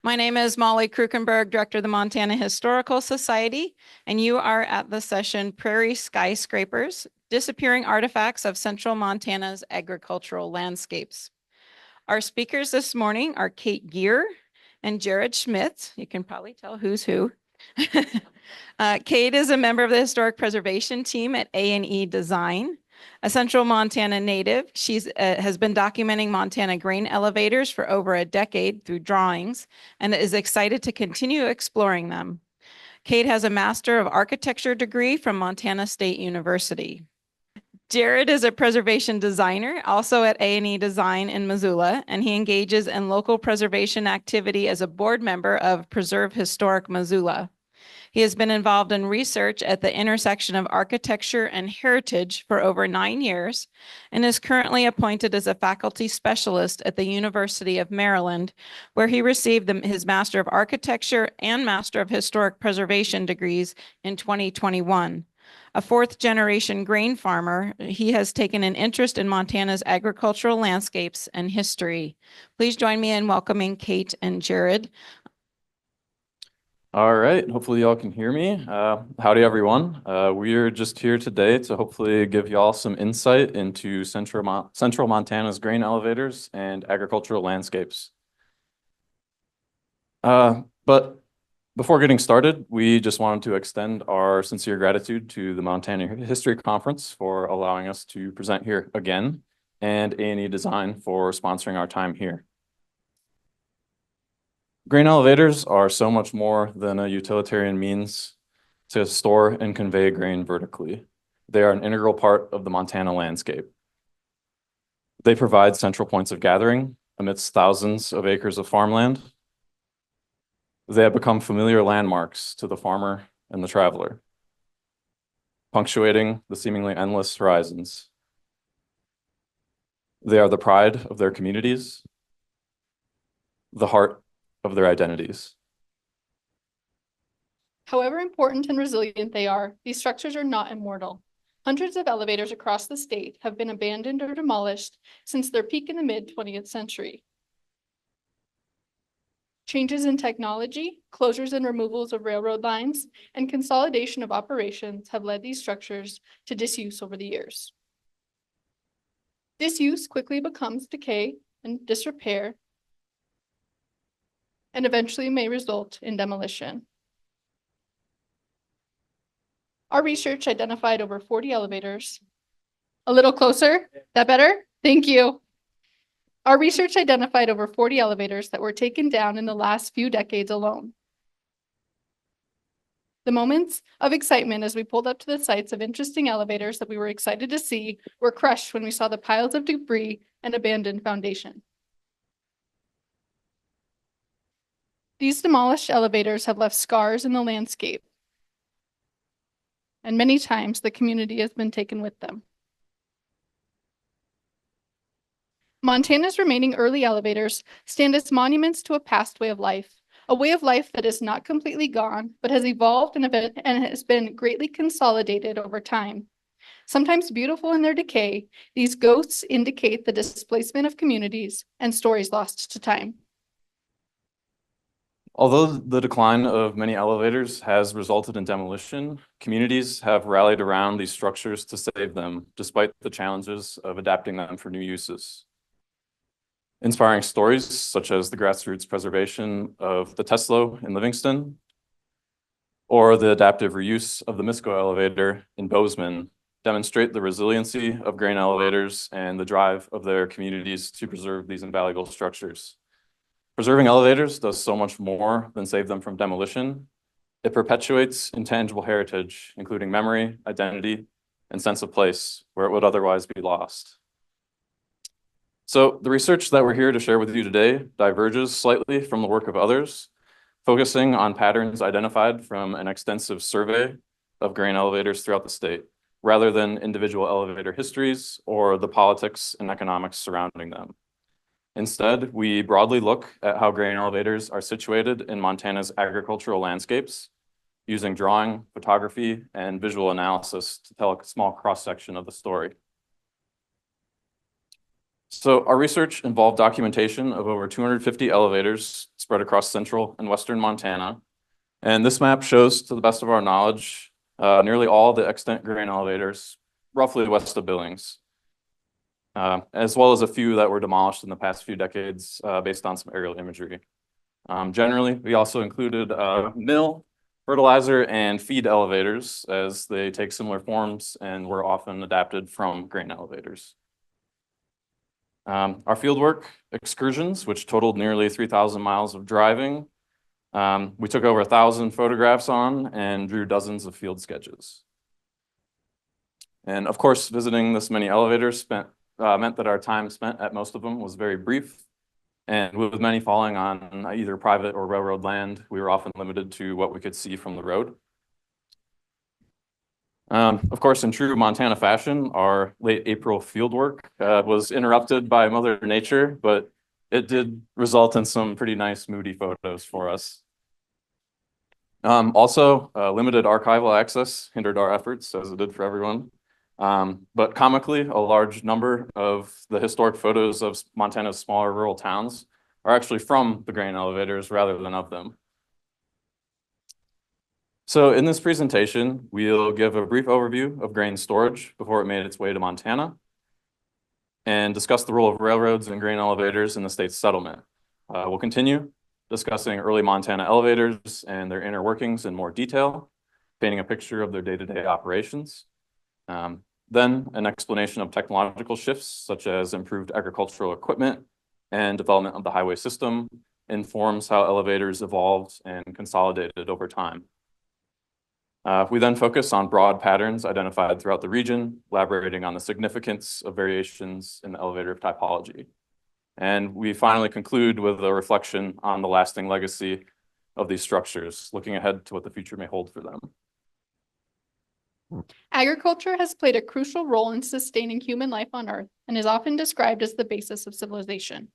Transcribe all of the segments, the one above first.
My name is Molly Krukenberg, Director of the Montana Historical Society, and you are at the session Prairie Skyscrapers, Disappearing Artifacts of Central Montana's Agricultural Landscapes. Our speakers this morning are Geer and Jared Schmitz. You can probably tell who's who. Kate is a member of the Historic Preservation Team at A&E Design. A Central Montana native, she has been documenting Montana grain elevators for over a decade through drawings and is excited to continue exploring them. Kate has a Master of Architecture degree from Montana State University. Jared is a preservation designer, also at A&E Design in Missoula, and he engages in local preservation activity as a board member of Preserve Historic Missoula. He has been involved in research at the intersection of architecture and heritage for over 9 years and is currently appointed as a faculty specialist at the University of Maryland, where he received his Master of Architecture and Master of Historic Preservation degrees in 2021. A fourth-generation grain farmer, he has taken an interest in Montana's agricultural landscapes and history. Please join me in welcoming Kate and Jared. All right, hopefully y'all can hear me. Howdy everyone. We're just here today to hopefully give y'all some insight into Central Montana's grain elevators and agricultural landscapes. But before getting started, we just wanted to extend our sincere gratitude to the Montana History Conference for allowing us to present here again, and A&E Design for sponsoring our time here. Grain elevators are so much more than a utilitarian means to store and convey grain vertically. They are an integral part of the Montana landscape. They provide central points of gathering amidst thousands of acres of farmland. They have become familiar landmarks to the farmer and the traveler, punctuating the seemingly endless horizons. They are the pride of their communities, the heart of their identities. However important and resilient they are, these structures are not immortal. Hundreds of elevators across the state have been abandoned or demolished since their peak in the mid-20th century. Changes in technology, closures and removals of railroad lines, and consolidation of operations have led these structures to disuse over the years. Disuse quickly becomes decay and disrepair, and eventually may result in demolition. Our research identified over 40 elevators. A little closer, that better? Thank you. Our research identified over 40 elevators that were taken down in the last few decades alone. The moments of excitement as we pulled up to the sites of interesting elevators that we were excited to see were crushed when we saw the piles of debris and abandoned foundation. These demolished elevators have left scars in the landscape, and many times the community has been taken with them. Montana's remaining early elevators stand as monuments to a past way of life that is not completely gone, but has evolved and has been greatly consolidated over time. Sometimes beautiful in their decay, these ghosts indicate the displacement of communities and stories lost to time. Although the decline of many elevators has resulted in demolition, communities have rallied around these structures to save them, despite the challenges of adapting them for new uses. Inspiring stories such as the Grassroots preservation of the Teslo in Livingston, or the adaptive reuse of the Misco elevator in Bozeman, demonstrate the resiliency of grain elevators and the drive of their communities to preserve these invaluable structures. Preserving elevators does so much more than save them from demolition. It perpetuates intangible heritage, including memory, identity, and sense of place, where it would otherwise be lost. So the research that we're here to share with you today diverges slightly from the work of others, focusing on patterns identified from an extensive survey of grain elevators throughout the state, rather than individual elevator histories or the politics and economics surrounding them. Instead, we broadly look at how grain elevators are situated in Montana's agricultural landscapes, using drawing, photography, and visual analysis to tell a small cross-section of the story. So our research involved documentation of over 250 elevators spread across central and western Montana. And this map shows, to the best of our knowledge, nearly all the extant grain elevators, roughly west of Billings, as well as a few that were demolished in the past few decades based on some aerial imagery. Generally, we also included mill, fertilizer, and feed elevators, as they take similar forms and were often adapted from grain elevators. Our fieldwork excursions, which totaled nearly 3,000 miles of driving, we took over 1,000 photographs on and drew dozens of field sketches. And of course, visiting this many elevators meant that our time spent at most of them was very brief. And with many falling on either private or railroad land, we were often limited to what we could see from the road. Of course, in true Montana fashion, our late April fieldwork was interrupted by Mother Nature, but it did result in some pretty nice moody photos for us. Also, limited archival access hindered our efforts, as it did for everyone. But comically, a large number of the historic photos of Montana's smaller rural towns are actually from the grain elevators rather than of them. So in this presentation, we'll give a brief overview of grain storage before it made its way to Montana, and discuss the role of railroads and grain elevators in the state's settlement. We'll continue discussing early Montana elevators and their inner workings in more detail, painting a picture of their day-to-day operations. Then an explanation of technological shifts, such as improved agricultural equipment and development of the highway system, informs how elevators evolved and consolidated over time. We then focus on broad patterns identified throughout the region, elaborating on the significance of variations in the elevator typology. And we finally conclude with a reflection on the lasting legacy of these structures, looking ahead to what the future may hold for them. Agriculture has played a crucial role in sustaining human life on Earth and is often described as the basis of civilization.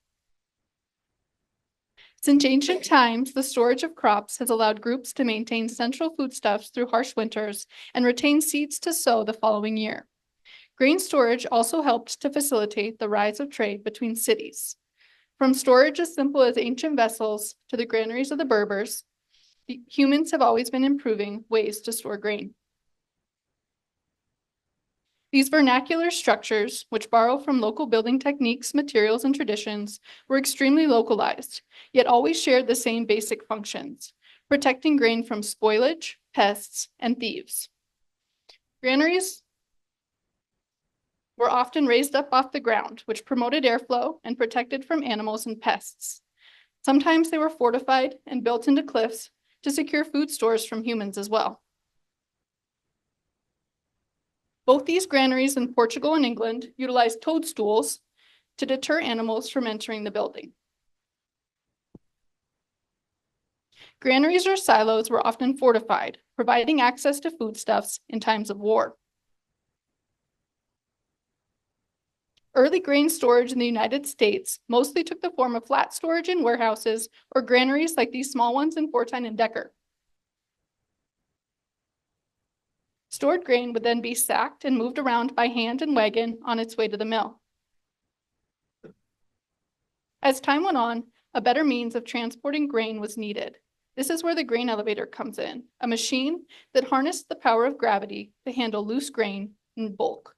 Since ancient times, the storage of crops has allowed groups to maintain central foodstuffs through harsh winters and retain seeds to sow the following year. Grain storage also helped to facilitate the rise of trade between cities. From storage as simple as ancient vessels to the granaries of the Berbers, humans have always been improving ways to store grain. These vernacular structures, which borrow from local building techniques, materials, and traditions, were extremely localized, yet always shared the same basic functions, protecting grain from spoilage, pests, and thieves. Granaries were often raised up off the ground, which promoted airflow and protected from animals and pests. Sometimes they were fortified and built into cliffs to secure food stores from humans as well. Both these granaries in Portugal and England utilized toadstools to deter animals from entering the building. Granaries or silos were often fortified, providing access to foodstuffs in times of war. Early grain storage in the United States mostly took the form of flat storage in warehouses or granaries like these small ones in Fortine and Decker. Stored grain would then be sacked and moved around by hand and wagon on its way to the mill. As time went on, a better means of transporting grain was needed. This is where the grain elevator comes in, a machine that harnessed the power of gravity to handle loose grain in bulk.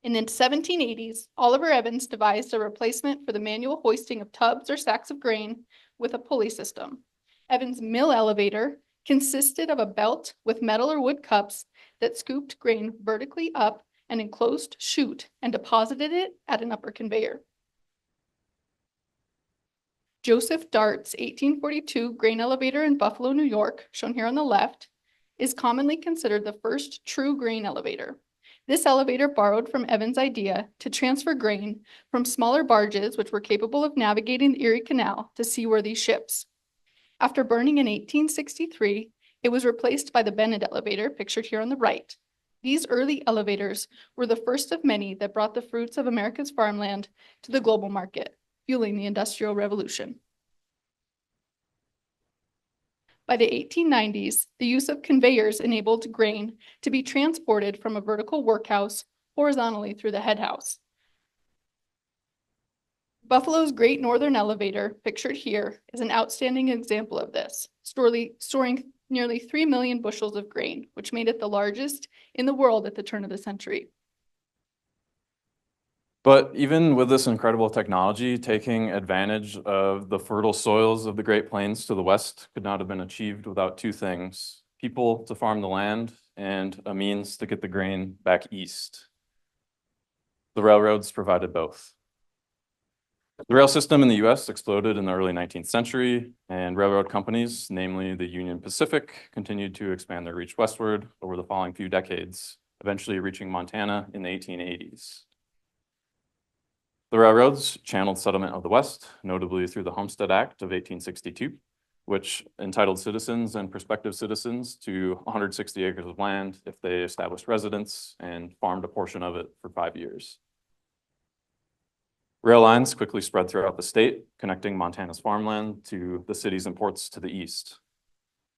In the 1780s, Oliver Evans devised a replacement for the manual hoisting of tubs or sacks of grain with a pulley system. Evans' mill elevator consisted of a belt with metal or wood cups that scooped grain vertically up an enclosed chute and deposited it at an upper conveyor. Joseph Dart's 1842 grain elevator in Buffalo, New York, shown here on the left, is commonly considered the first true grain elevator. This elevator borrowed from Evans' idea to transfer grain from smaller barges, which were capable of navigating the Erie Canal, to seaworthy ships. After burning in 1863, it was replaced by the Bennett elevator, pictured here on the right. These early elevators were the first of many that brought the fruits of America's farmland to the global market, fueling the Industrial Revolution. By the 1890s, the use of conveyors enabled grain to be transported from a vertical workhouse horizontally through the head house. Buffalo's Great Northern Elevator, pictured here, is an outstanding example of this, storing nearly 3 million bushels of grain, which made it the largest in the world at the turn of the century. But even with this incredible technology, taking advantage of the fertile soils of the Great Plains to the west could not have been achieved without two things: people to farm the land and a means to get the grain back east. The railroads provided both. The rail system in the US exploded in the early 19th century, and railroad companies, namely the Union Pacific, continued to expand their reach westward over the following few decades, eventually reaching Montana in the 1880s. The railroads channeled settlement of the West, notably through the Homestead Act of 1862, which entitled citizens and prospective citizens to 160 acres of land if they established residence and farmed a portion of it for 5 years. Rail lines quickly spread throughout the state, connecting Montana's farmland to the cities and ports to the east.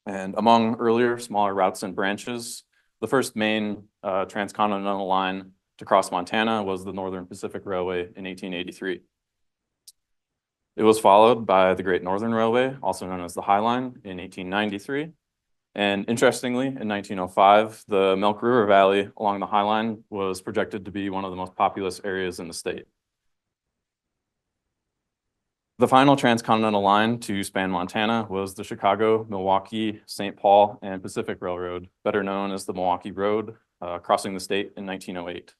And among earlier, smaller routes and branches, the first main transcontinental line to cross Montana was the Northern Pacific Railway in 1883. It was followed by the Great Northern Railway, also known as the High Line, in 1893. And interestingly, in 1905, the Milk River Valley along the High Line was projected to be one of the most populous areas in the state. The final transcontinental line to span Montana was the Chicago, Milwaukee, St. Paul, and Pacific Railroad, better known as the Milwaukee Road, crossing the state in 1908.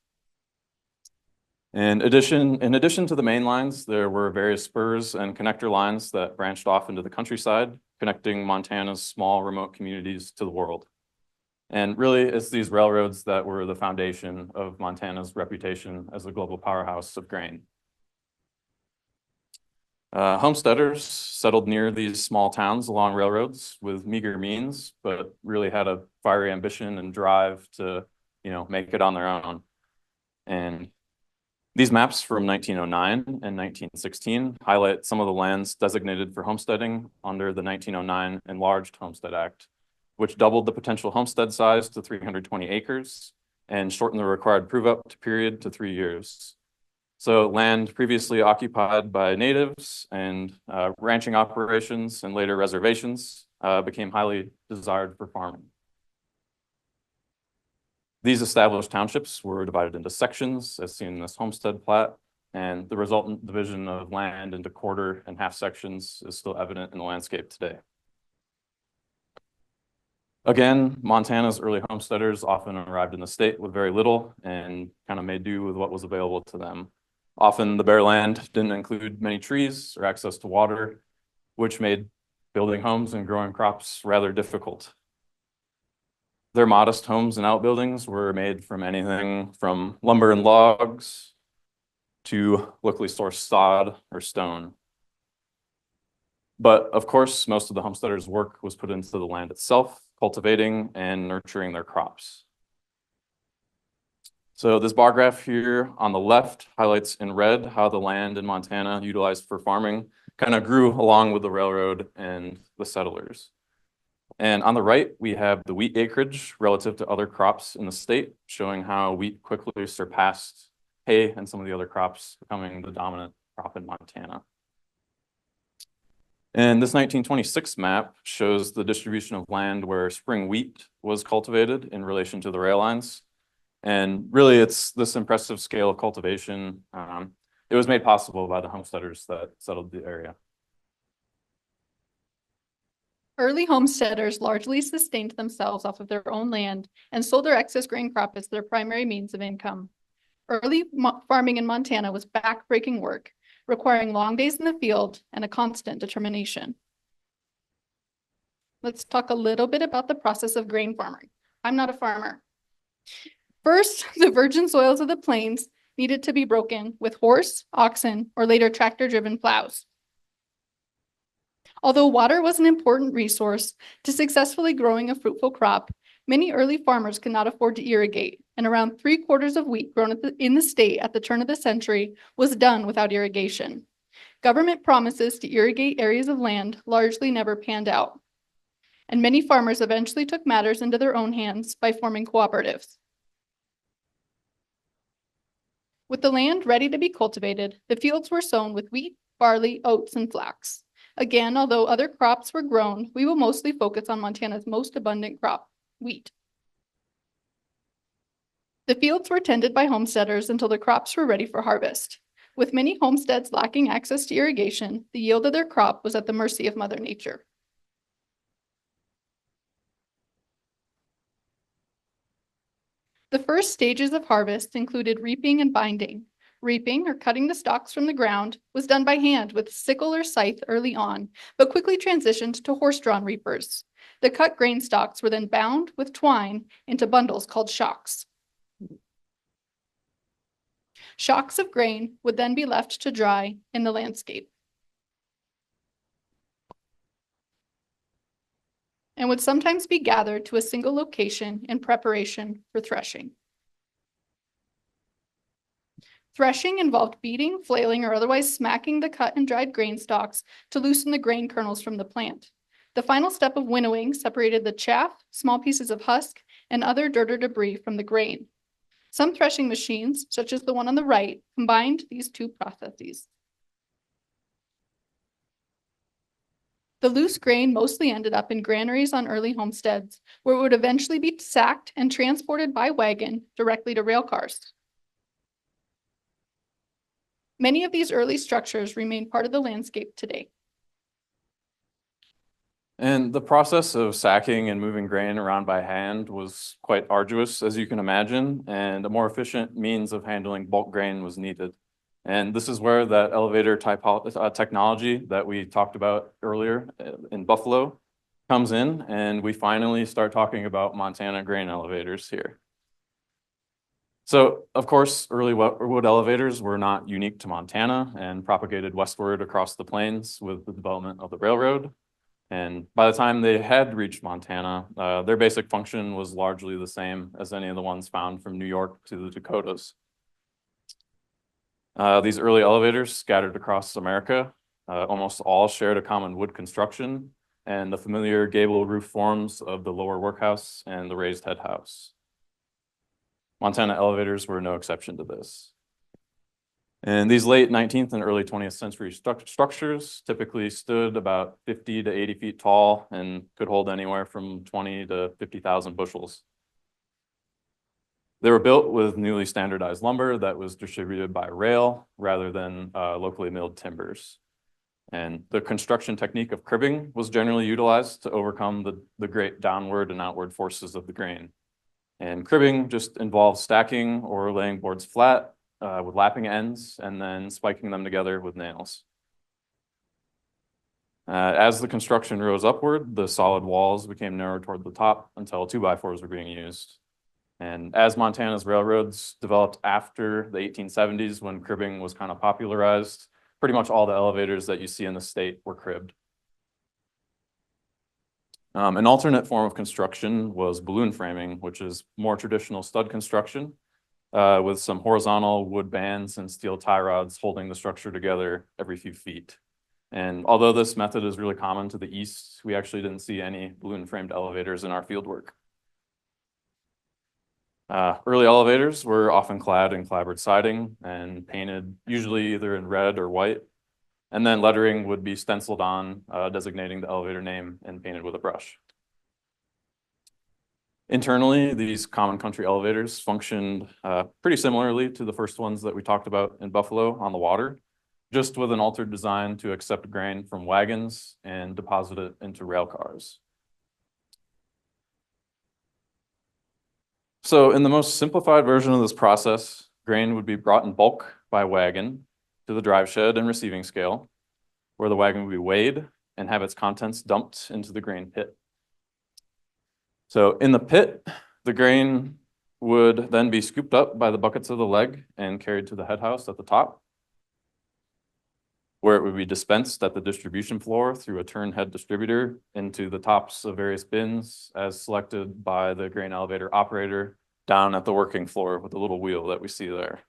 In addition to the main lines, there were various spurs and connector lines that branched off into the countryside, connecting Montana's small remote communities to the world. And really, it's these railroads that were the foundation of Montana's reputation as a global powerhouse of grain. Homesteaders settled near these small towns along railroads with meager means, but really had a fiery ambition and drive to, make it on their own. And these maps from 1909 and 1916 highlight some of the lands designated for homesteading under the 1909 Enlarged Homestead Act, which doubled the potential homestead size to 320 acres and shortened the required prove-up period to 3 years. So land previously occupied by natives and ranching operations and later reservations became highly desired for farming. These established townships were divided into sections, as seen in this homestead plat, and the resultant division of land into quarter and half sections is still evident in the landscape today. Again, Montana's early homesteaders often arrived in the state with very little and kind of made do with what was available to them. Often the bare land didn't include many trees or access to water, which made building homes and growing crops rather difficult. Their modest homes and outbuildings were made from anything from lumber and logs to locally sourced sod or stone. But of course, most of the homesteaders' work was put into the land itself, cultivating and nurturing their crops. So this bar graph here on the left highlights in red how the land in Montana utilized for farming kind of grew along with the railroad and the settlers. And on the right, we have the wheat acreage relative to other crops in the state, showing how wheat quickly surpassed hay and some of the other crops, becoming the dominant crop in Montana. And this 1926 map shows the distribution of land where spring wheat was cultivated in relation to the rail lines. And really, it's this impressive scale of cultivation. It was made possible by the homesteaders that settled the area. Early homesteaders largely sustained themselves off of their own land and sold their excess grain crop as their primary means of income. Early farming in Montana was back-breaking work, requiring long days in the field and a constant determination. Let's talk a little bit about the process of grain farming. I'm not a farmer. First, the virgin soils of the plains needed to be broken with horse, oxen, or later tractor-driven plows. Although water was an important resource to successfully growing a fruitful crop, many early farmers could not afford to irrigate, and around 3/4 of wheat grown in the state at the turn of the century was done without irrigation. Government promises to irrigate areas of land largely never panned out. and many farmers eventually took matters into their own hands by forming cooperatives. With the land ready to be cultivated, the fields were sown with wheat, barley, oats, and flax. Again, although other crops were grown, we will mostly focus on Montana's most abundant crop, wheat. The fields were tended by homesteaders until the crops were ready for harvest. With many homesteads lacking access to irrigation, the yield of their crop was at the mercy of Mother Nature. The first stages of harvest included reaping and binding. Reaping, or cutting the stalks from the ground, was done by hand with sickle or scythe early on, but quickly transitioned to horse-drawn reapers. The cut grain stalks were then bound with twine into bundles called shocks. Shocks of grain would then be left to dry in the landscape and would sometimes be gathered to a single location in preparation for threshing. Threshing involved beating, flailing, or otherwise smacking the cut and dried grain stalks to loosen the grain kernels from the plant. The final step of winnowing separated the chaff, small pieces of husk, and other dirt or debris from the grain. Some threshing machines, such as the one on the right, combined these two processes. The loose grain mostly ended up in granaries on early homesteads, where it would eventually be sacked and transported by wagon directly to rail cars. Many of these early structures remain part of the landscape today. And the process of sacking and moving grain around by hand was quite arduous, as you can imagine, and a more efficient means of handling bulk grain was needed. And this is where that elevator technology that we talked about earlier in Buffalo comes in, and we finally start talking about Montana grain elevators here. So, of course, early wood elevators were not unique to Montana and propagated westward across the plains with the development of the railroad. And by the time they had reached Montana, their basic function was largely the same as any of the ones found from New York to the Dakotas. These early elevators scattered across America, almost all shared a common wood construction and the familiar gable roof forms of the lower workhouse and the raised head house. Montana elevators were no exception to this. And these late 19th and early 20th century structures typically stood about 50 to 80 feet tall and could hold anywhere from 20 to 50,000 bushels. They were built with newly standardized lumber that was distributed by rail rather than locally milled timbers. And the construction technique of cribbing was generally utilized to overcome the great downward and outward forces of the grain. And cribbing just involves stacking or laying boards flat with lapping ends and then spiking them together with nails. As the construction rose upward, the solid walls became narrowed toward the top until 2x4s were being used. And as Montana's railroads developed after the 1870s, when cribbing was kind of popularized, pretty much all the elevators that you see in the state were cribbed. An alternate form of construction was balloon framing, which is more traditional stud construction with some horizontal wood bands and steel tie rods holding the structure together every few feet. And although this method is really common to the east, we actually didn't see any balloon framed elevators in our fieldwork. Early elevators were often clad in clapboard siding and painted usually either in red or white. And then lettering would be stenciled on, designating the elevator name and painted with a brush. Internally, these common country elevators functioned pretty similarly to the first ones that we talked about in Buffalo on the water, just with an altered design to accept grain from wagons and deposit it into rail cars. So in the most simplified version of this process, grain would be brought in bulk by wagon to the drive shed and receiving scale, where the wagon would be weighed and have its contents dumped into the grain pit. So in the pit, the grain would then be scooped up by the buckets of the leg and carried to the head house at the top, where it would be dispensed at the distribution floor through a turn head distributor into the tops of various bins as selected by the grain elevator operator down at the working floor with the little wheel that we see there.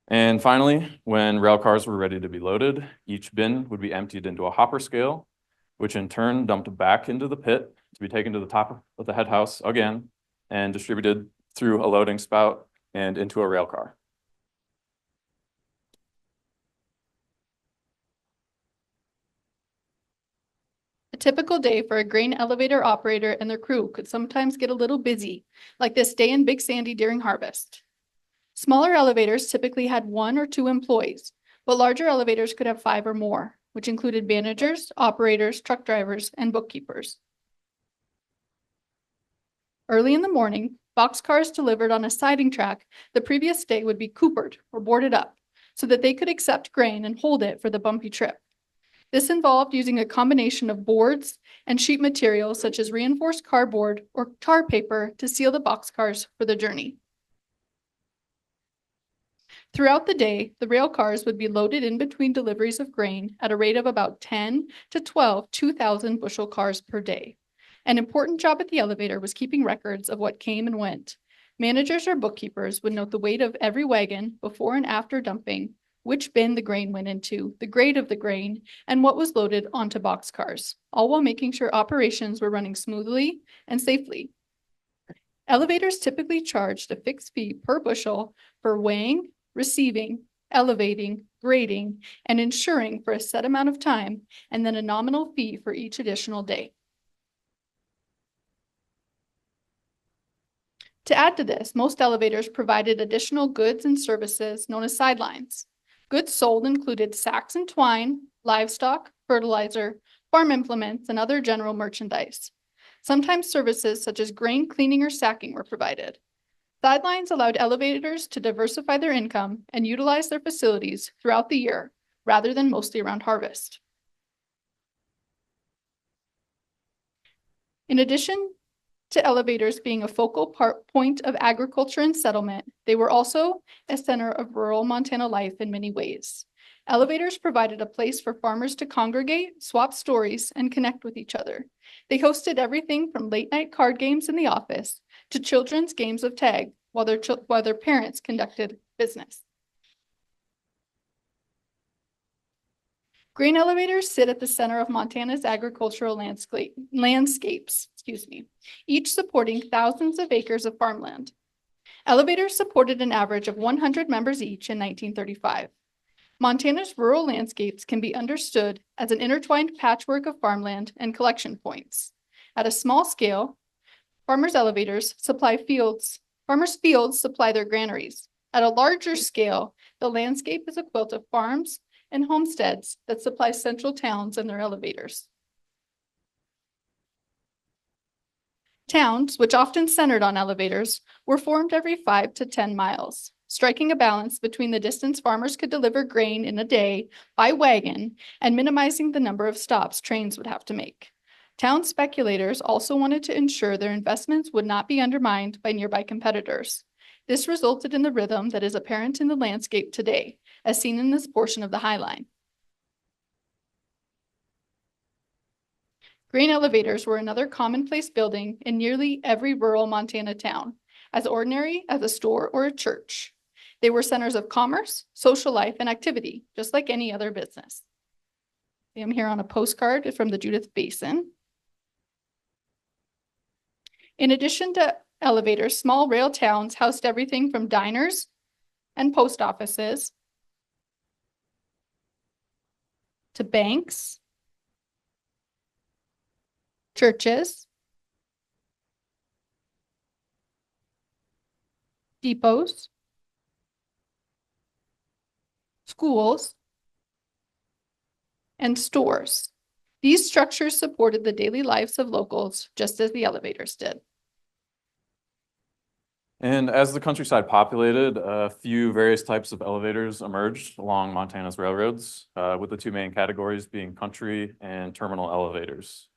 And finally, when rail cars were ready to be loaded, each bin would be emptied into a hopper scale, which in turn dumped back into the pit to be taken to the top of the head house again and distributed through a loading spout and into a rail car. A typical day for a grain elevator operator and their crew could sometimes get a little busy, like this day in Big Sandy during harvest. Smaller elevators typically had 1 or 2 employees, but larger elevators could have 5 or more, which included managers, operators, truck drivers, and bookkeepers. Early in the morning, boxcars delivered on a siding track the previous day would be coopered or boarded up so that they could accept grain and hold it for the bumpy trip. This involved using a combination of boards and sheet material such as reinforced cardboard or tar paper to seal the boxcars for the journey. Throughout the day, the rail cars would be loaded in between deliveries of grain at a rate of about 10 to 12 2,000 bushel cars per day. An important job at the elevator was keeping records of what came and went. Managers or bookkeepers would note the weight of every wagon before and after dumping, which bin the grain went into, the grade of the grain, and what was loaded onto boxcars, all while making sure operations were running smoothly and safely. Elevators typically charged a fixed fee per bushel for weighing, receiving, elevating, grading, and insuring for a set amount of time, and then a nominal fee for each additional day. To add to this, most elevators provided additional goods and services known as sidelines. Goods sold included sacks and twine, livestock, fertilizer, farm implements, and other general merchandise. Sometimes services such as grain cleaning or sacking were provided. Sidelines allowed elevators to diversify their income and utilize their facilities throughout the year, rather than mostly around harvest. In addition to elevators being a focal point of agriculture and settlement, they were also a center of rural Montana life in many ways. Elevators provided a place for farmers to congregate, swap stories, and connect with each other. They hosted everything from late-night card games in the office to children's games of tag while their parents conducted business. Grain elevators sit at the center of Montana's agricultural landscapes, each supporting thousands of acres of farmland. Elevators supported an average of 100 members each in 1935. Montana's rural landscapes can be understood as an intertwined patchwork of farmland and collection points. At a small scale, farmers' fields supply their granaries. At a larger scale, the landscape is a quilt of farms and homesteads that supply central towns and their elevators. Towns, which often centered on elevators, were formed every 5 to 10 miles, striking a balance between the distance farmers could deliver grain in a day by wagon and minimizing the number of stops trains would have to make. Town speculators also wanted to ensure their investments would not be undermined by nearby competitors. This resulted in the rhythm that is apparent in the landscape today, as seen in this portion of the High Line. Grain elevators were another commonplace building in nearly every rural Montana town, as ordinary as a store or a church. They were centers of commerce, social life, and activity, just like any other business. I'm here on a postcard from the Judith Basin. In addition to elevators, small rail towns housed everything from diners and post offices to banks, churches, depots, schools, and stores. These structures supported the daily lives of locals, just as the elevators did. And as the countryside populated, a few various types of elevators emerged along Montana's railroads, with the 2 main categories being country and terminal elevators.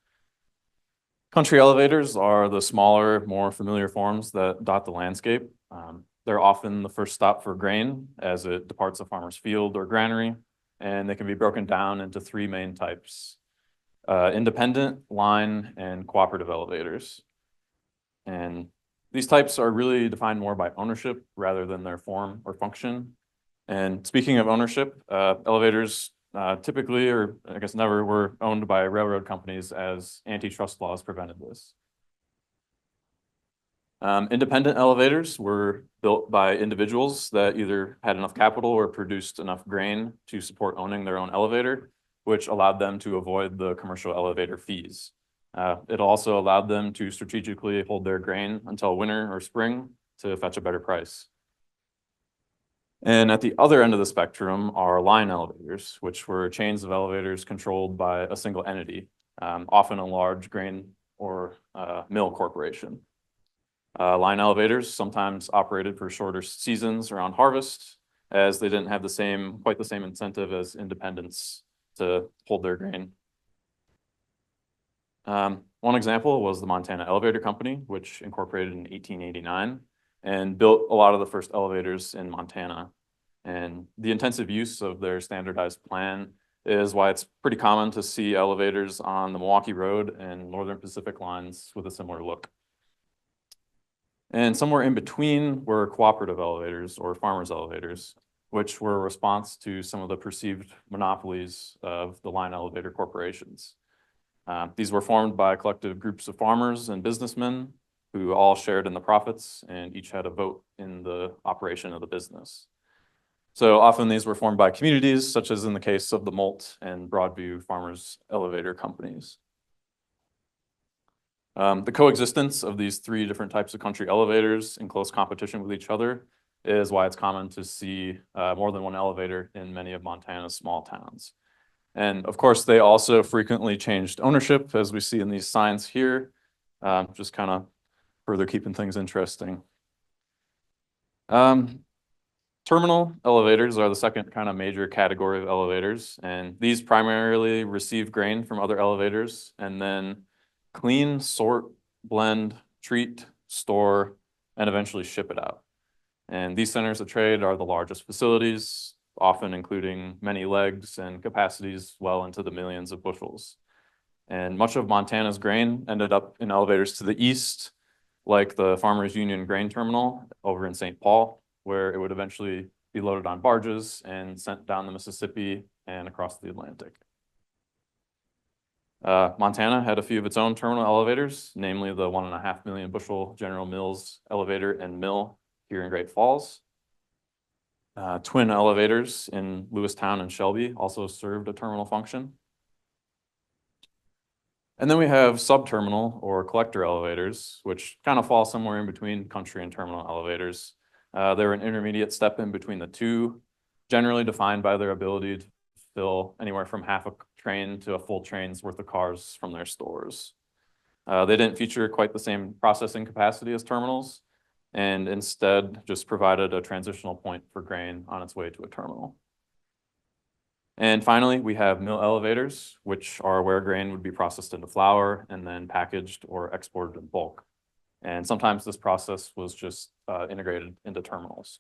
Country elevators are the smaller, more familiar forms that dot the landscape. They're often the first stop for grain as it departs a farmer's field or granary, and they can be broken down into 3 main types: independent, line, and cooperative elevators. And these types are really defined more by ownership rather than their form or function. And speaking of ownership, elevators typically, or I guess never, were owned by railroad companies, as antitrust laws prevented this. Independent elevators were built by individuals that either had enough capital or produced enough grain to support owning their own elevator, which allowed them to avoid the commercial elevator fees. It also allowed them to strategically hold their grain until winter or spring to fetch a better price. And at the other end of the spectrum are line elevators, which were chains of elevators controlled by a single entity, often a large grain or mill corporation. Line elevators sometimes operated for shorter seasons around harvest, as they didn't have quite the same incentive as independents to hold their grain. One example was the Montana Elevator Company, which incorporated in 1889 and built a lot of the first elevators in Montana. And the intensive use of their standardized plan is why it's pretty common to see elevators on the Milwaukee Road and Northern Pacific lines with a similar look. And somewhere in between were cooperative elevators, or farmers' elevators, which were a response to some of the perceived monopolies of the line elevator corporations. These were formed by collective groups of farmers and businessmen who all shared in the profits and each had a vote in the operation of the business. So often these were formed by communities, such as in the case of the Molt and Broadview Farmers Elevator Companies. The coexistence of these three different types of country elevators in close competition with each other is why it's common to see more than one elevator in many of Montana's small towns. And of course, they also frequently changed ownership, as we see in these signs here, just kind of further keeping things interesting. Terminal elevators are the second kind of major category of elevators, and these primarily receive grain from other elevators and then clean, sort, blend, treat, store, and eventually ship it out. And these centers of trade are the largest facilities, often including many legs and capacities well into the millions of bushels. And much of Montana's grain ended up in elevators to the east, like the Farmers Union Grain Terminal over in St. Paul, where it would eventually be loaded on barges and sent down the Mississippi and across the Atlantic. Montana had a few of its own terminal elevators, namely the 1.5 million bushel General Mills elevator and mill here in Great Falls. Twin elevators in Lewistown and Shelby also served a terminal function. And then we have subterminal or collector elevators, which kind of fall somewhere in between country and terminal elevators. They're an intermediate step in between the two, generally defined by their ability to fill anywhere from half a train to a full train's worth of cars from their stores. They didn't feature quite the same processing capacity as terminals, and instead just provided a transitional point for grain on its way to a terminal. And finally, we have mill elevators, which are where grain would be processed into flour and then packaged or exported in bulk. And sometimes this process was just integrated into terminals.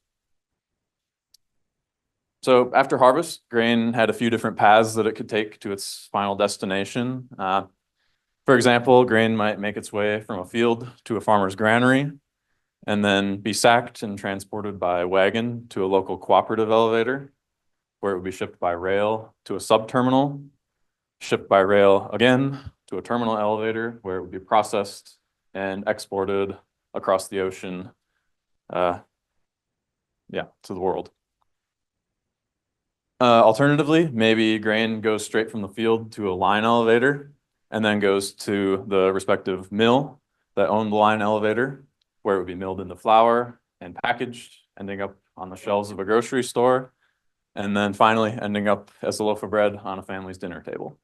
So after harvest, grain had a few different paths that it could take to its final destination. For example, grain might make its way from a field to a farmer's granary and then be sacked and transported by wagon to a local cooperative elevator, where it would be shipped by rail to a subterminal, shipped by rail again to a terminal elevator, where it would be processed and exported across the ocean, to the world. Alternatively, maybe grain goes straight from the field to a line elevator and then goes to the respective mill that owned the line elevator, where it would be milled into flour and packaged, ending up on the shelves of a grocery store, and then finally ending up as a loaf of bread on a family's dinner table.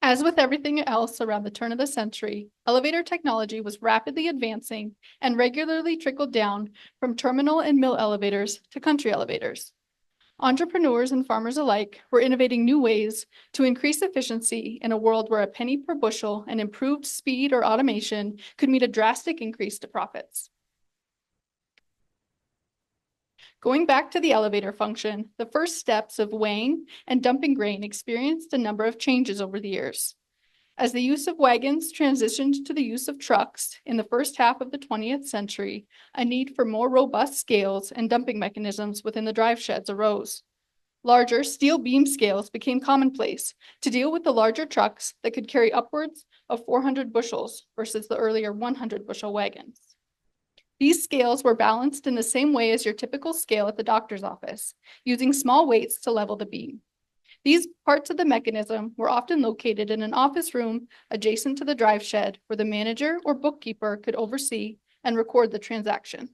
As with everything else around the turn of the century, elevator technology was rapidly advancing and regularly trickled down from terminal and mill elevators to country elevators. Entrepreneurs and farmers alike were innovating new ways to increase efficiency in a world where a penny per bushel and improved speed or automation could mean a drastic increase to profits. Going back to the elevator function, the first steps of weighing and dumping grain experienced a number of changes over the years. As the use of wagons transitioned to the use of trucks in the first half of the 20th century, a need for more robust scales and dumping mechanisms within the drive sheds arose. Larger steel beam scales became commonplace to deal with the larger trucks that could carry upwards of 400 bushels versus the earlier 100 bushel wagons. These scales were balanced in the same way as your typical scale at the doctor's office, using small weights to level the beam. These parts of the mechanism were often located in an office room adjacent to the drive shed where the manager or bookkeeper could oversee and record the transaction.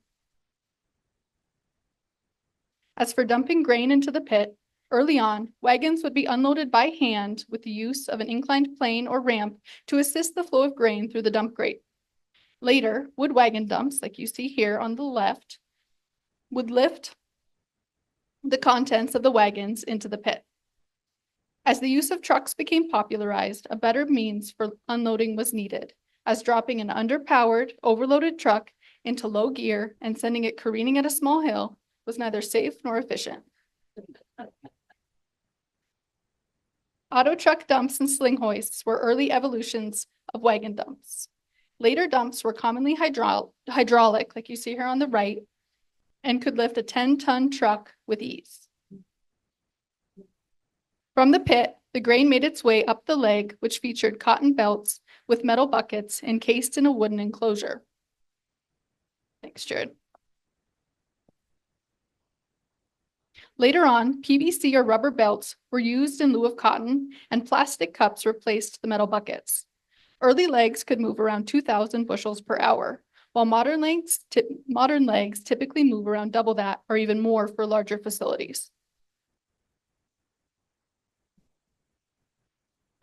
As for dumping grain into the pit, early on, wagons would be unloaded by hand with the use of an inclined plane or ramp to assist the flow of grain through the dump grate. Later, wood wagon dumps, like you see here on the left, would lift the contents of the wagons into the pit. As the use of trucks became popularized, a better means for unloading was needed, as dropping an underpowered, overloaded truck into low gear and sending it careening at a small hill was neither safe nor efficient. Auto truck dumps and sling hoists were early evolutions of wagon dumps. Later dumps were commonly hydraulic, like you see here on the right, and could lift a 10-ton truck with ease. From the pit, the grain made its way up the leg, which featured cotton belts with metal buckets encased in a wooden enclosure. Thanks, Jared. Later on, PVC or rubber belts were used in lieu of cotton, and plastic cups replaced the metal buckets. Early legs could move around 2,000 bushels per hour, while modern legs typically move around double that or even more for larger facilities.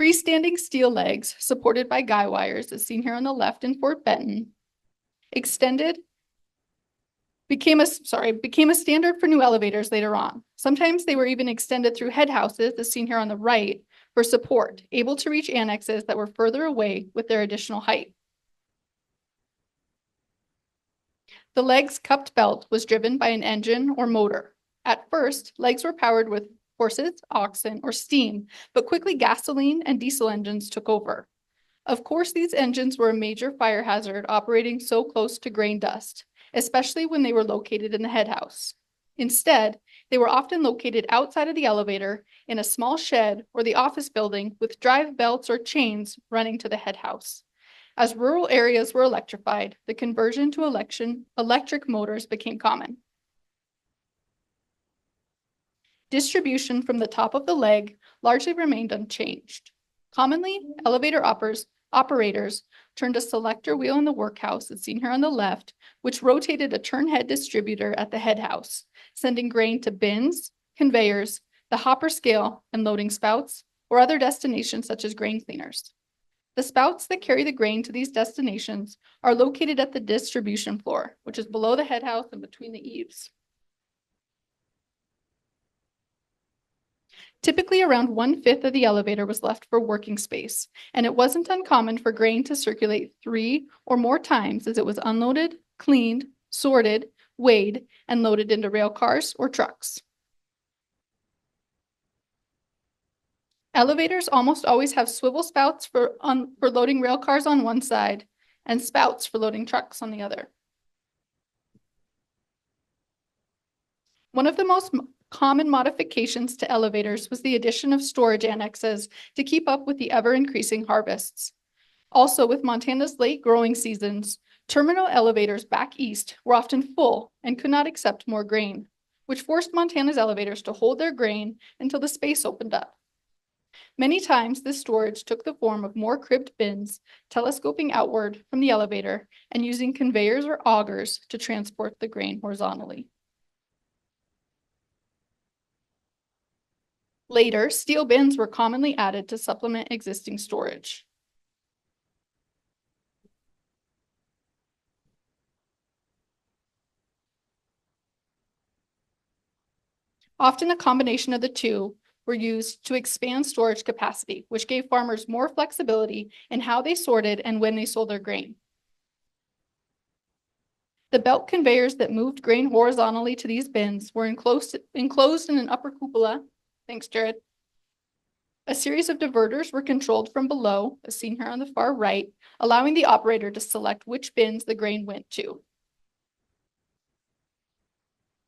Freestanding steel legs supported by guy wires, as seen here on the left in Fort Benton, became a standard for new elevators later on. Sometimes they were even extended through head houses, as seen here on the right, for support, able to reach annexes that were further away with their additional height. The leg's cupped belt was driven by an engine or motor. At first, legs were powered with horses, oxen, or steam, but quickly gasoline and diesel engines took over. Of course, these engines were a major fire hazard operating so close to grain dust, especially when they were located in the head house. Instead, they were often located outside of the elevator in a small shed or the office building with drive belts or chains running to the head house. As rural areas were electrified, the conversion to electric motors became common. Distribution from the top of the leg largely remained unchanged. Commonly, elevator operators turned a selector wheel in the workhouse, as seen here on the left, which rotated a turnhead distributor at the head house, sending grain to bins, conveyors, the hopper scale, and loading spouts, or other destinations such as grain cleaners. The spouts that carry the grain to these destinations are located at the distribution floor, which is below the head house and between the eaves. Typically, around 1/5 of the elevator was left for working space, and it wasn't uncommon for grain to circulate 3 or more times as it was unloaded, cleaned, sorted, weighed, and loaded into rail cars or trucks. Elevators almost always have swivel spouts for loading rail cars on one side and spouts for loading trucks on the other. One of the most common modifications to elevators was the addition of storage annexes to keep up with the ever-increasing harvests. Also, with Montana's late growing seasons, terminal elevators back east were often full and could not accept more grain, which forced Montana's elevators to hold their grain until the space opened up. Many times, this storage took the form of more cribbed bins, telescoping outward from the elevator and using conveyors or augers to transport the grain horizontally. Later, steel bins were commonly added to supplement existing storage. Often a combination of the two were used to expand storage capacity, which gave farmers more flexibility in how they sorted and when they sold their grain. The belt conveyors that moved grain horizontally to these bins were enclosed in an upper cupola. Thanks, Jared. A series of diverters were controlled from below, as seen here on the far right, allowing the operator to select which bins the grain went to.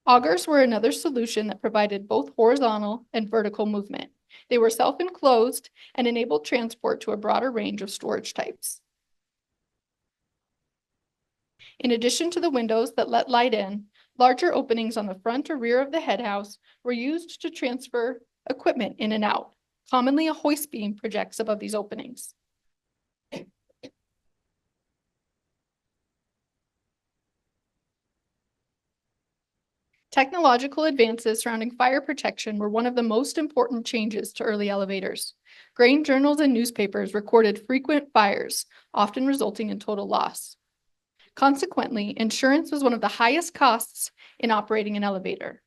Augers were another solution that provided both horizontal and vertical movement. They were self-enclosed and enabled transport to a broader range of storage types. In addition to the windows that let light in, larger openings on the front or rear of the head house were used to transfer equipment in and out. Commonly, a hoist beam projects above these openings. Technological advances surrounding fire protection were one of the most important changes to early elevators. Grain journals and newspapers recorded frequent fires, often resulting in total loss. Consequently, insurance was one of the highest costs in operating an elevator.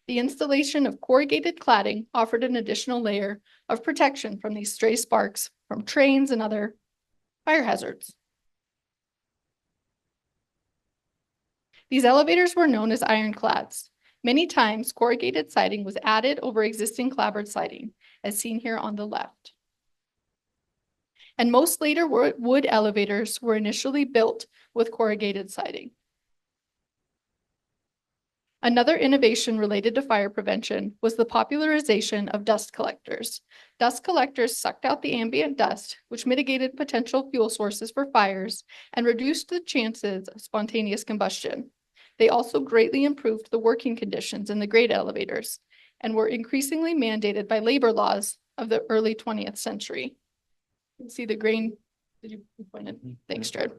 The installation of corrugated cladding offered an additional layer of protection from these stray sparks from trains and other fire hazards. These elevators were known as ironclads. Many times, corrugated siding was added over existing clapboard siding, as seen here on the left. And most later wood elevators were initially built with corrugated siding. Another innovation related to fire prevention was the popularization of dust collectors. Dust collectors sucked out the ambient dust, which mitigated potential fuel sources for fires and reduced the chances of spontaneous combustion. They also greatly improved the working conditions in the grain elevators and were increasingly mandated by labor laws of the early 20th century. You can see the grain. Did you point it? Thanks, Jared.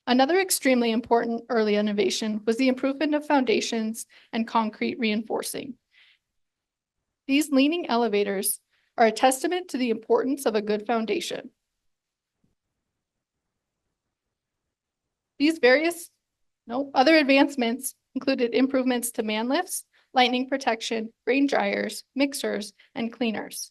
Another extremely important early innovation was the improvement of foundations and concrete reinforcing. These leaning elevators are a testament to the importance of a good foundation. These other advancements included improvements to man lifts, lightning protection, grain dryers, mixers, and cleaners.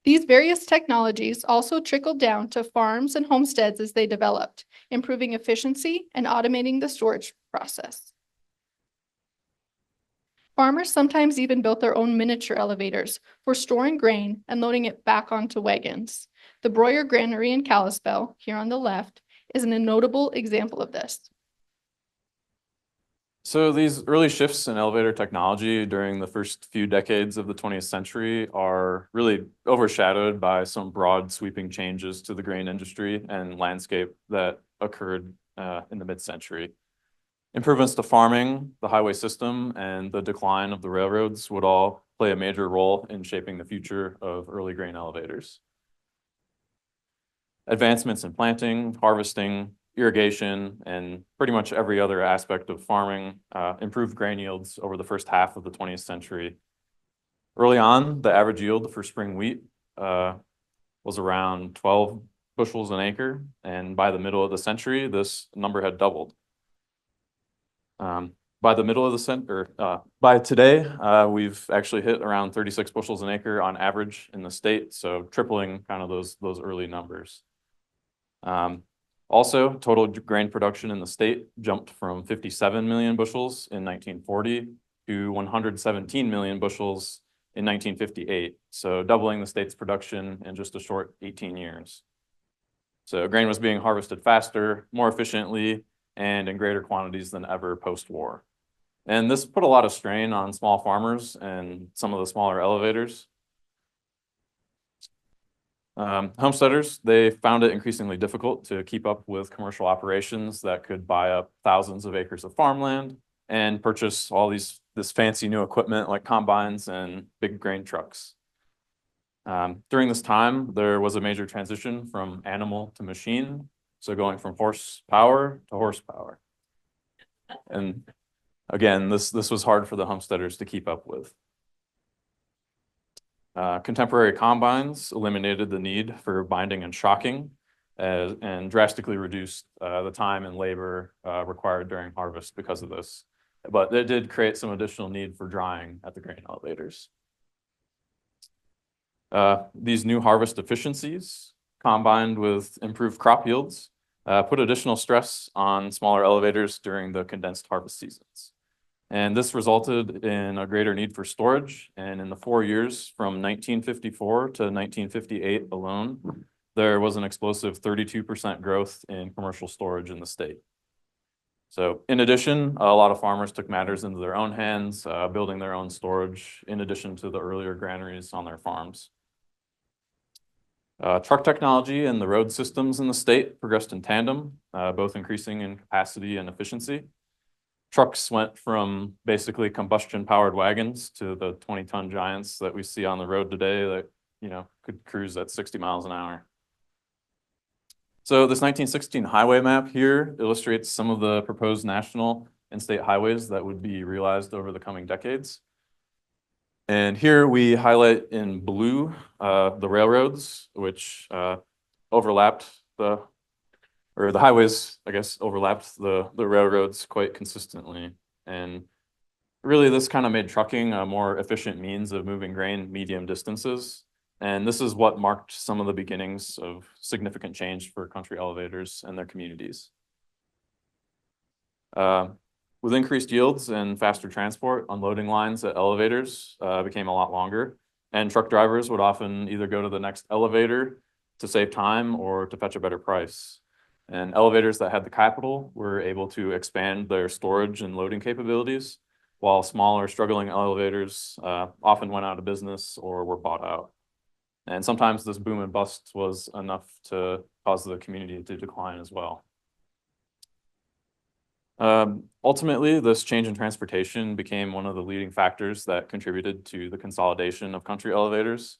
These various technologies also trickled down to farms and homesteads as they developed, improving efficiency and automating the storage process. Farmers sometimes even built their own miniature elevators for storing grain and loading it back onto wagons. The Breuer Granary in Kalispell, here on the left, is a notable example of this. So these early shifts in elevator technology during the first few decades of the 20th century are really overshadowed by some broad sweeping changes to the grain industry and landscape that occurred in the mid-century. Improvements to farming, the highway system, and the decline of the railroads would all play a major role in shaping the future of early grain elevators. Advancements in planting, harvesting, irrigation, and pretty much every other aspect of farming improved grain yields over the first half of the 20th century. Early on, the average yield for spring wheat was around 12 bushels an acre, and by the middle of the century, this number had doubled. By the middle of the by today, we've actually hit around 36 bushels an acre on average in the state, so tripling kind of those early numbers. Also, total grain production in the state jumped from 57 million bushels in 1940 to 117 million bushels in 1958, so doubling the state's production in just a short 18 years. So grain was being harvested faster, more efficiently, and in greater quantities than ever post-war. And this put a lot of strain on small farmers and some of the smaller elevators. Homesteaders, they found it increasingly difficult to keep up with commercial operations that could buy up thousands of acres of farmland and purchase all this fancy new equipment like combines and big grain trucks. During this time, there was a major transition from animal to machine, so going from horsepower to horsepower. And again, this was hard for the homesteaders to keep up with. Contemporary combines eliminated the need for binding and shocking and drastically reduced the time and labor required during harvest because of this. But it did create some additional need for drying at the grain elevators. These new harvest efficiencies, combined with improved crop yields, put additional stress on smaller elevators during the condensed harvest seasons. And this resulted in a greater need for storage. And in the 4 years from 1954 to 1958 alone, there was an explosive 32% growth in commercial storage in the state. So in addition, a lot of farmers took matters into their own hands, building their own storage in addition to the earlier granaries on their farms. Truck technology and the road systems in the state progressed in tandem, both increasing in capacity and efficiency. Trucks went from basically combustion-powered wagons to the 20-ton giants that we see on the road today that, could cruise at 60 miles an hour. So this 1916 highway map here illustrates some of the proposed national and state highways that would be realized over the coming decades. And here we highlight in blue the railroads, which overlapped the highways, I guess, overlapped the railroads quite consistently. And really this kind of made trucking a more efficient means of moving grain medium distances. And this is what marked some of the beginnings of significant change for country elevators and their communities. With increased yields and faster transport, unloading lines at elevators became a lot longer, and truck drivers would often either go to the next elevator to save time or to fetch a better price. And elevators that had the capital were able to expand their storage and loading capabilities, while smaller, struggling elevators often went out of business or were bought out. And sometimes this boom and bust was enough to cause the community to decline as well. Ultimately, this change in transportation became one of the leading factors that contributed to the consolidation of country elevators.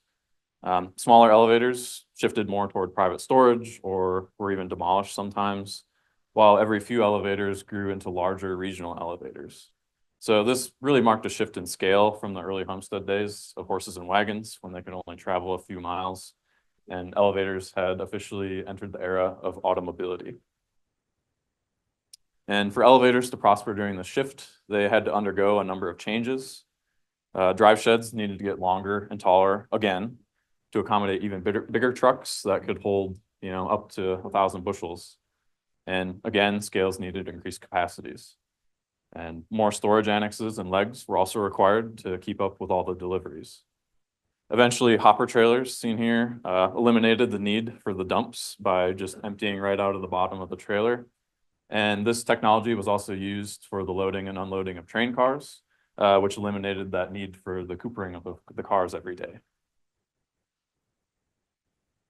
Smaller elevators shifted more toward private storage or were even demolished sometimes, while every few elevators grew into larger regional elevators. So this really marked a shift in scale from the early homestead days of horses and wagons, when they could only travel a few miles, and elevators had officially entered the era of automobility. And for elevators to prosper during the shift, they had to undergo a number of changes. Drive sheds needed to get longer and taller again to accommodate even bigger trucks that could hold, up to 1,000 bushels. And again, scales needed increased capacities. And more storage annexes and legs were also required to keep up with all the deliveries. Eventually, hopper trailers, seen here, eliminated the need for the dumps by just emptying right out of the bottom of the trailer. And this technology was also used for the loading and unloading of train cars, which eliminated that need for the coopering of the cars every day.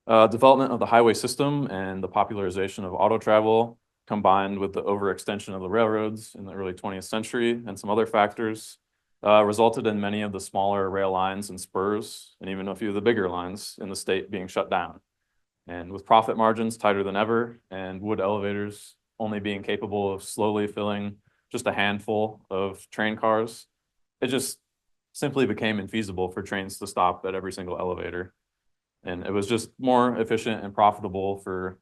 Development of the highway system and the popularization of auto travel, combined with the overextension of the railroads in the early 20th century and some other factors, resulted in many of the smaller rail lines and spurs, and even a few of the bigger lines in the state being shut down. And with profit margins tighter than ever, and wood elevators only being capable of slowly filling just a handful of train cars, it just simply became infeasible for trains to stop at every single elevator. And it was just more efficient and profitable for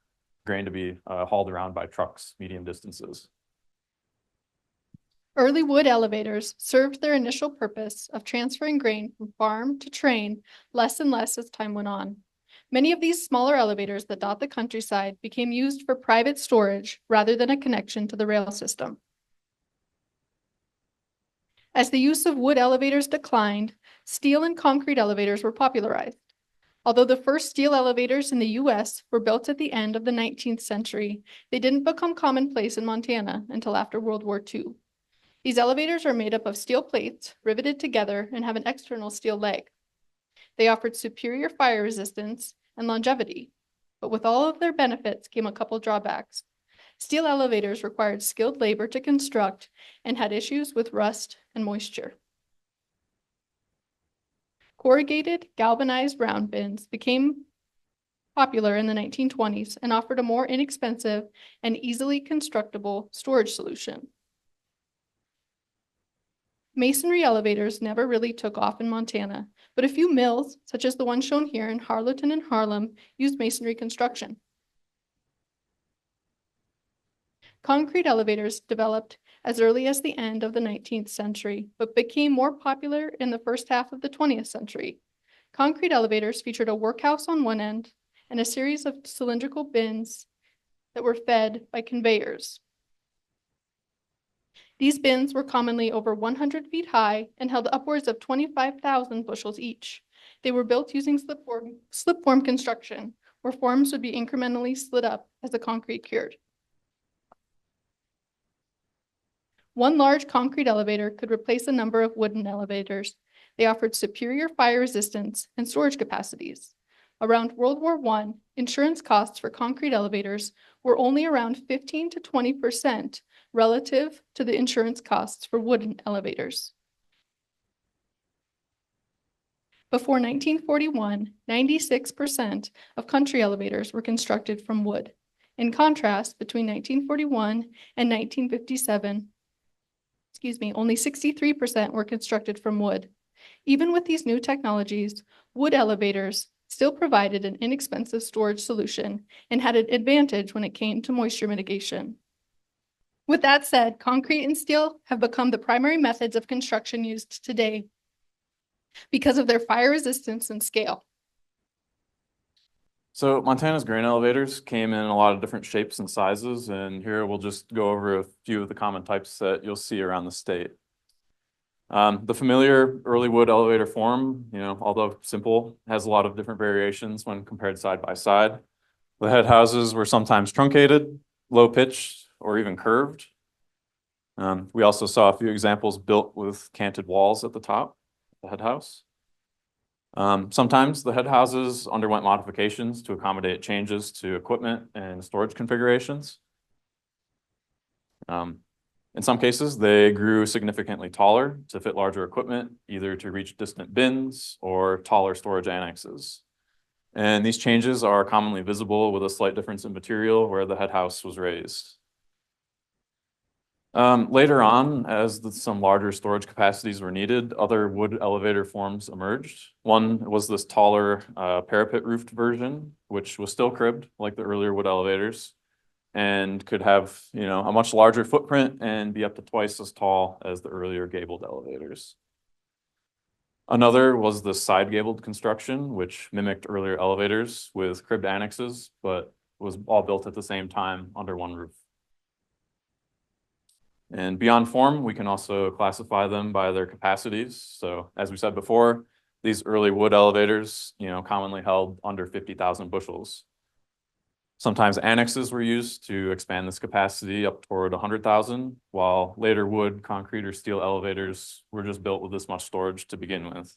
grain to be hauled around by trucks medium distances. Early wood elevators served their initial purpose of transferring grain from farm to train less and less as time went on. Many of these smaller elevators that dot the countryside became used for private storage rather than a connection to the rail system. As the use of wood elevators declined, steel and concrete elevators were popularized. Although the first steel elevators in the US were built at the end of the 19th century, they didn't become commonplace in Montana until after World War II. These elevators are made up of steel plates riveted together and have an external steel leg. They offered superior fire resistance and longevity, but with all of their benefits came a couple drawbacks. Steel elevators required skilled labor to construct and had issues with rust and moisture. Corrugated, galvanized round bins became popular in the 1920s and offered a more inexpensive and easily constructible storage solution. Masonry elevators never really took off in Montana, but a few mills, such as the one shown here in Harleton and Harlem, used masonry construction. Concrete elevators developed as early as the end of the 19th century, but became more popular in the first half of the 20th century. Concrete elevators featured a workhouse on one end and a series of cylindrical bins that were fed by conveyors. These bins were commonly over 100 feet high and held upwards of 25,000 bushels each. They were built using slip-form construction, where forms would be incrementally slid up as the concrete cured. One large concrete elevator could replace a number of wooden elevators. They offered superior fire resistance and storage capacities. Around World War I, insurance costs for concrete elevators were only around 15 to 20% relative to the insurance costs for wooden elevators. Before 1941, 96% of country elevators were constructed from wood. In contrast, between 1941 and 1957, only 63% were constructed from wood. Even with these new technologies, wood elevators still provided an inexpensive storage solution and had an advantage when it came to moisture mitigation. With that said, concrete and steel have become the primary methods of construction used today because of their fire resistance and scale. So Montana's grain elevators came in a lot of different shapes and sizes, and here we'll just go over a few of the common types that you'll see around the state. The familiar early wood elevator form, although simple, has a lot of different variations when compared side by side. The head houses were sometimes truncated, low pitched, or even curved. We also saw a few examples built with canted walls at the top, the head house. Sometimes the head houses underwent modifications to accommodate changes to equipment and storage configurations. In some cases, they grew significantly taller to fit larger equipment, either to reach distant bins or taller storage annexes. And these changes are commonly visible with a slight difference in material where the head house was raised. Later on, as some larger storage capacities were needed, other wood elevator forms emerged. One was this taller parapet roofed version, which was still cribbed like the earlier wood elevators, and could have a much larger footprint and be up to twice as tall as the earlier gabled elevators. Another was the side gabled construction, which mimicked earlier elevators with cribbed annexes, but was all built at the same time under one roof. And beyond form, we can also classify them by their capacities. So as we said before, these early wood elevators, commonly held under 50,000 bushels. Sometimes annexes were used to expand this capacity up toward 100,000, while later wood, concrete, or steel elevators were just built with this much storage to begin with.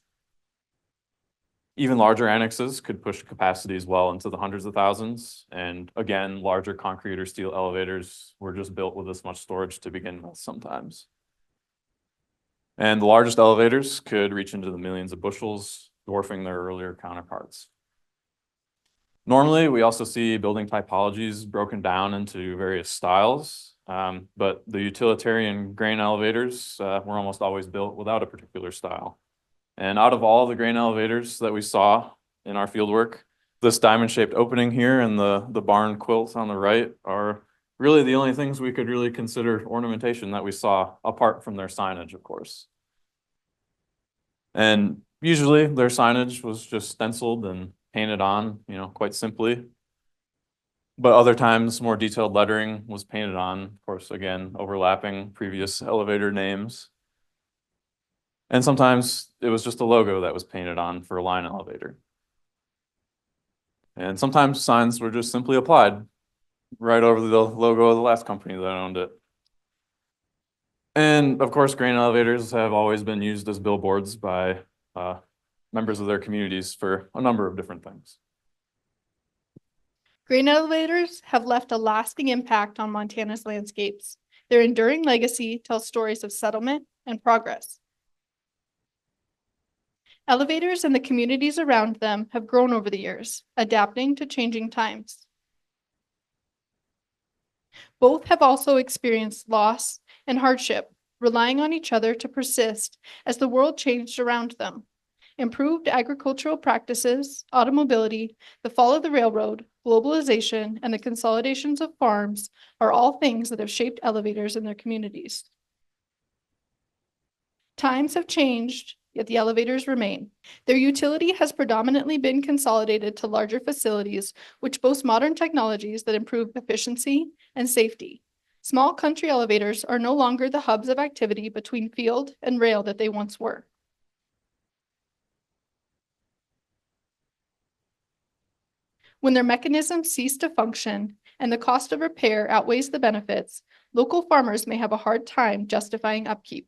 Even larger annexes could push capacities well into the hundreds of thousands. And again, larger concrete or steel elevators were just built with this much storage to begin with sometimes. And the largest elevators could reach into the millions of bushels, dwarfing their earlier counterparts. Normally, we also see building typologies broken down into various styles, but the utilitarian grain elevators were almost always built without a particular style. And out of all the grain elevators that we saw in our fieldwork, this diamond-shaped opening here and the barn quilt on the right are really the only things we could really consider ornamentation that we saw, apart from their signage, of course. And usually their signage was just stenciled and painted on, quite simply. But other times, more detailed lettering was painted on, of course, again, overlapping previous elevator names. And sometimes it was just a logo that was painted on for a line elevator. And sometimes signs were just simply applied right over the logo of the last company that owned it. And of course, grain elevators have always been used as billboards by members of their communities for a number of different things. Grain elevators have left a lasting impact on Montana's landscapes. Their enduring legacy tells stories of settlement and progress. Elevators and the communities around them have grown over the years, adapting to changing times. Both have also experienced loss and hardship, relying on each other to persist as the world changed around them. Improved agricultural practices, automobility, the fall of the railroad, globalization, and the consolidations of farms are all things that have shaped elevators in their communities. Times have changed, yet the elevators remain. Their utility has predominantly been consolidated to larger facilities, which boast modern technologies that improve efficiency and safety. Small country elevators are no longer the hubs of activity between field and rail that they once were. When their mechanisms cease to function and the cost of repair outweighs the benefits, local farmers may have a hard time justifying upkeep.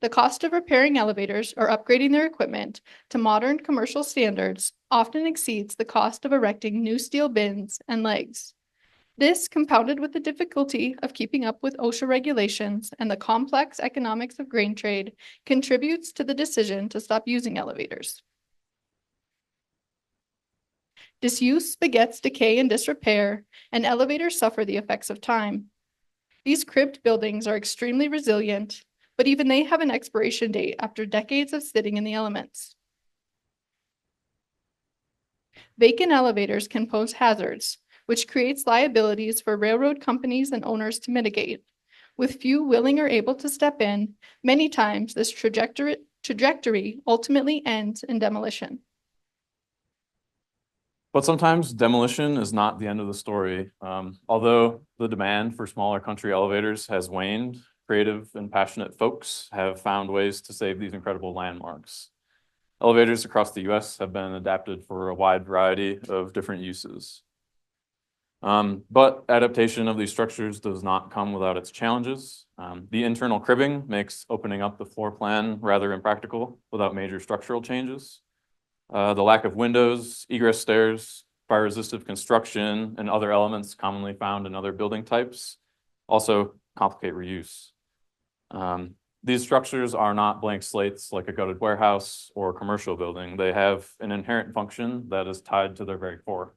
The cost of repairing elevators or upgrading their equipment to modern commercial standards often exceeds the cost of erecting new steel bins and legs. This, compounded with the difficulty of keeping up with OSHA regulations and the complex economics of grain trade, contributes to the decision to stop using elevators. Disuse begets decay and disrepair, and elevators suffer the effects of time. These cribbed buildings are extremely resilient, but even they have an expiration date after decades of sitting in the elements. Vacant elevators can pose hazards, which creates liabilities for railroad companies and owners to mitigate. With few willing or able to step in, many times this trajectory ultimately ends in demolition. But sometimes demolition is not the end of the story. Although the demand for smaller country elevators has waned, creative and passionate folks have found ways to save these incredible landmarks. Elevators across the US have been adapted for a wide variety of different uses. But adaptation of these structures does not come without its challenges. The internal cribbing makes opening up the floor plan rather impractical without major structural changes. The lack of windows, egress stairs, fire-resistant construction, and other elements commonly found in other building types also complicate reuse. These structures are not blank slates like a gutted warehouse or commercial building. They have an inherent function that is tied to their very core.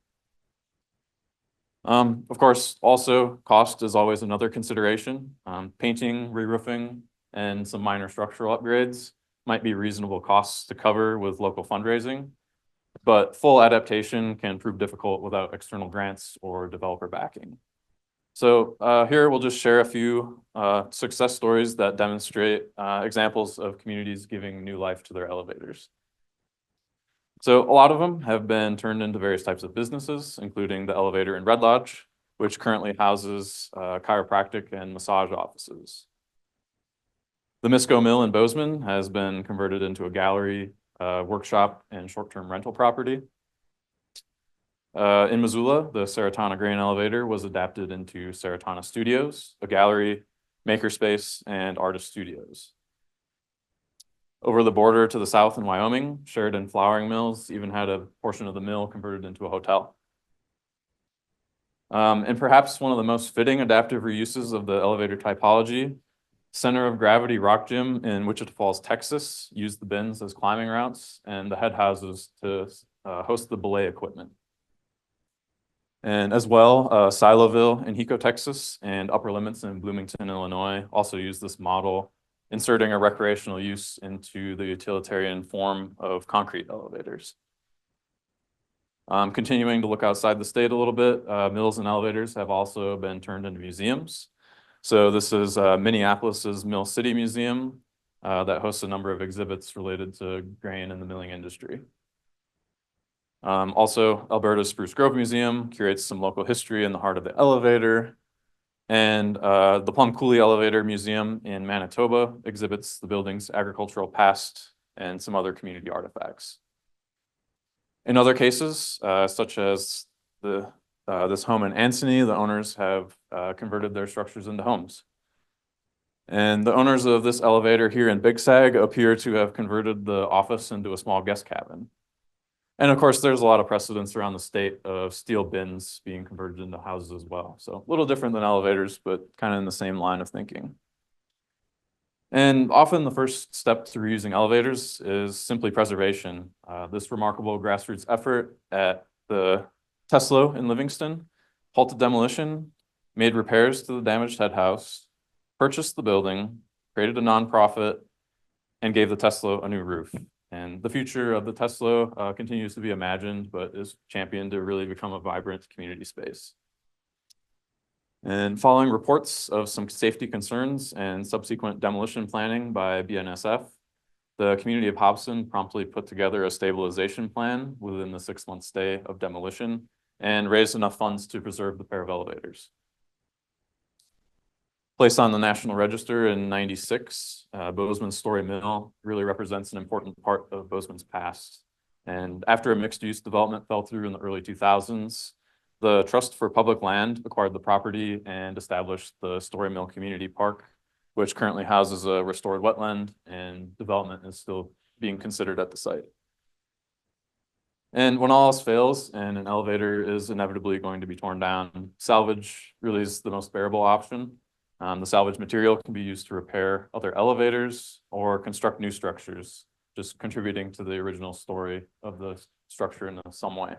Of course, also cost is always another consideration. Painting, re-roofing, and some minor structural upgrades might be reasonable costs to cover with local fundraising, but full adaptation can prove difficult without external grants or developer backing. So here we'll just share a few success stories that demonstrate examples of communities giving new life to their elevators. So a lot of them have been turned into various types of businesses, including the elevator in Red Lodge, which currently houses chiropractic and massage offices. The Misco Mill in Bozeman has been converted into a gallery, workshop, and short-term rental property. In Missoula, the Saratana grain elevator was adapted into Saratana Studios, a gallery, makerspace, and artist studios. Over the border to the south in Wyoming, Sheridan Flouring Mills even had a portion of the mill converted into a hotel. And perhaps one of the most fitting adaptive reuses of the elevator typology, Center of Gravity Rock Gym in Wichita Falls, Texas, used the bins as climbing routes and the head houses to host the belay equipment. And as well, Siloville in Hiko, Texas, and Upper Limits in Bloomington, Illinois, also use this model, inserting a recreational use into the utilitarian form of concrete elevators. Continuing to look outside the state a little bit, mills and elevators have also been turned into museums. So this is Minneapolis's Mill City Museum that hosts a number of exhibits related to grain and the milling industry. Also, Alberta's Spruce Grove Museum curates some local history in the heart of the elevator. And the Plum Coulee Elevator Museum in Manitoba exhibits the building's agricultural past and some other community artifacts. In other cases, such as this home in Anthony, the owners have converted their structures into homes. And the owners of this elevator here in Big Sag appear to have converted the office into a small guest cabin. And of course, there's a lot of precedents around the state of steel bins being converted into houses as well. So a little different than elevators, but kind of in the same line of thinking. And often the first step to reusing elevators is simply preservation. This remarkable grassroots effort at the Tesla in Livingston halted demolition, made repairs to the damaged head house, purchased the building, created a nonprofit, and gave the Tesla a new roof. And the future of the Tesla continues to be imagined, but is championed to really become a vibrant community space. And following reports of some safety concerns and subsequent demolition planning by BNSF, the community of Hobson promptly put together a stabilization plan within the 6-month stay of demolition and raised enough funds to preserve the pair of elevators. Placed on the National Register in '96, Bozeman's Story Mill really represents an important part of Bozeman's past. And after a mixed-use development fell through in the early 2000s, the Trust for Public Land acquired the property and established the Story Mill Community Park, which currently houses a restored wetland, and development is still being considered at the site. And when all else fails and an elevator is inevitably going to be torn down, salvage really is the most bearable option. The salvage material can be used to repair other elevators or construct new structures, just contributing to the original story of the structure in some way.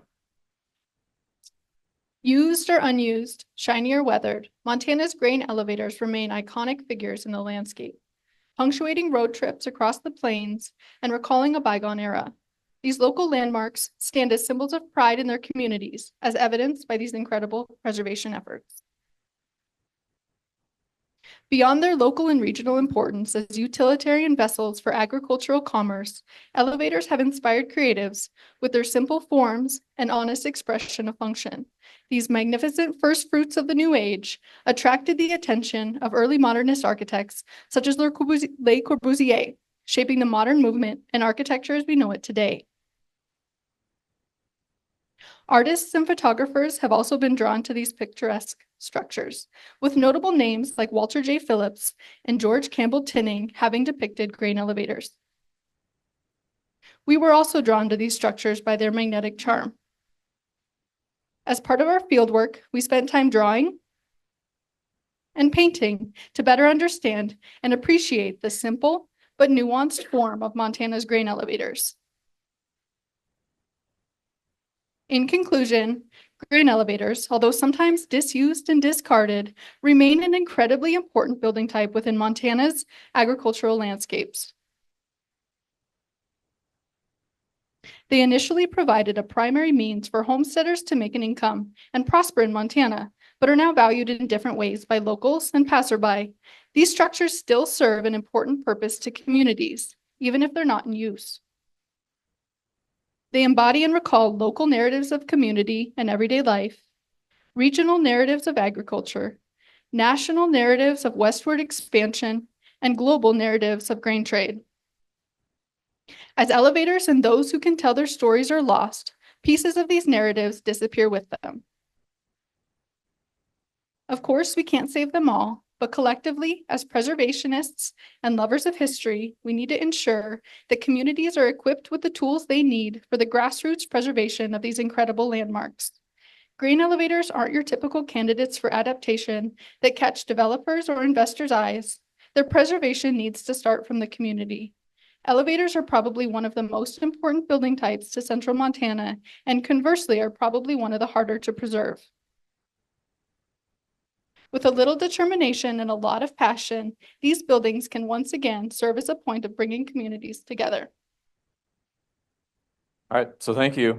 Used or unused, shiny or weathered, Montana's grain elevators remain iconic figures in the landscape, punctuating road trips across the plains and recalling a bygone era. These local landmarks stand as symbols of pride in their communities, as evidenced by these incredible preservation efforts. Beyond their local and regional importance as utilitarian vessels for agricultural commerce, elevators have inspired creatives with their simple forms and honest expression of function. These magnificent first fruits of the new age attracted the attention of early modernist architects such as Le Corbusier, shaping the modern movement and architecture as we know it today. Artists and photographers have also been drawn to these picturesque structures, with notable names like Walter J. Phillips and George Campbell Tinning having depicted grain elevators. We were also drawn to these structures by their magnetic charm. As part of our fieldwork, we spent time drawing and painting to better understand and appreciate the simple but nuanced form of Montana's grain elevators. In conclusion, grain elevators, although sometimes disused and discarded, remain an incredibly important building type within Montana's agricultural landscapes. They initially provided a primary means for homesteaders to make an income and prosper in Montana, but are now valued in different ways by locals and passerby. These structures still serve an important purpose to communities, even if they're not in use. They embody and recall local narratives of community and everyday life, regional narratives of agriculture, national narratives of westward expansion, and global narratives of grain trade. As elevators and those who can tell their stories are lost, pieces of these narratives disappear with them. Of course, we can't save them all, but collectively, as preservationists and lovers of history, we need to ensure that communities are equipped with the tools they need for the grassroots preservation of these incredible landmarks. Grain elevators aren't your typical candidates for adaptation that catch developers or investors' eyes. Their preservation needs to start from the community. Elevators are probably one of the most important building types to central Montana, and conversely are probably one of the harder to preserve. With a little determination and a lot of passion, these buildings can once again serve as a point of bringing communities together. All right, so thank you.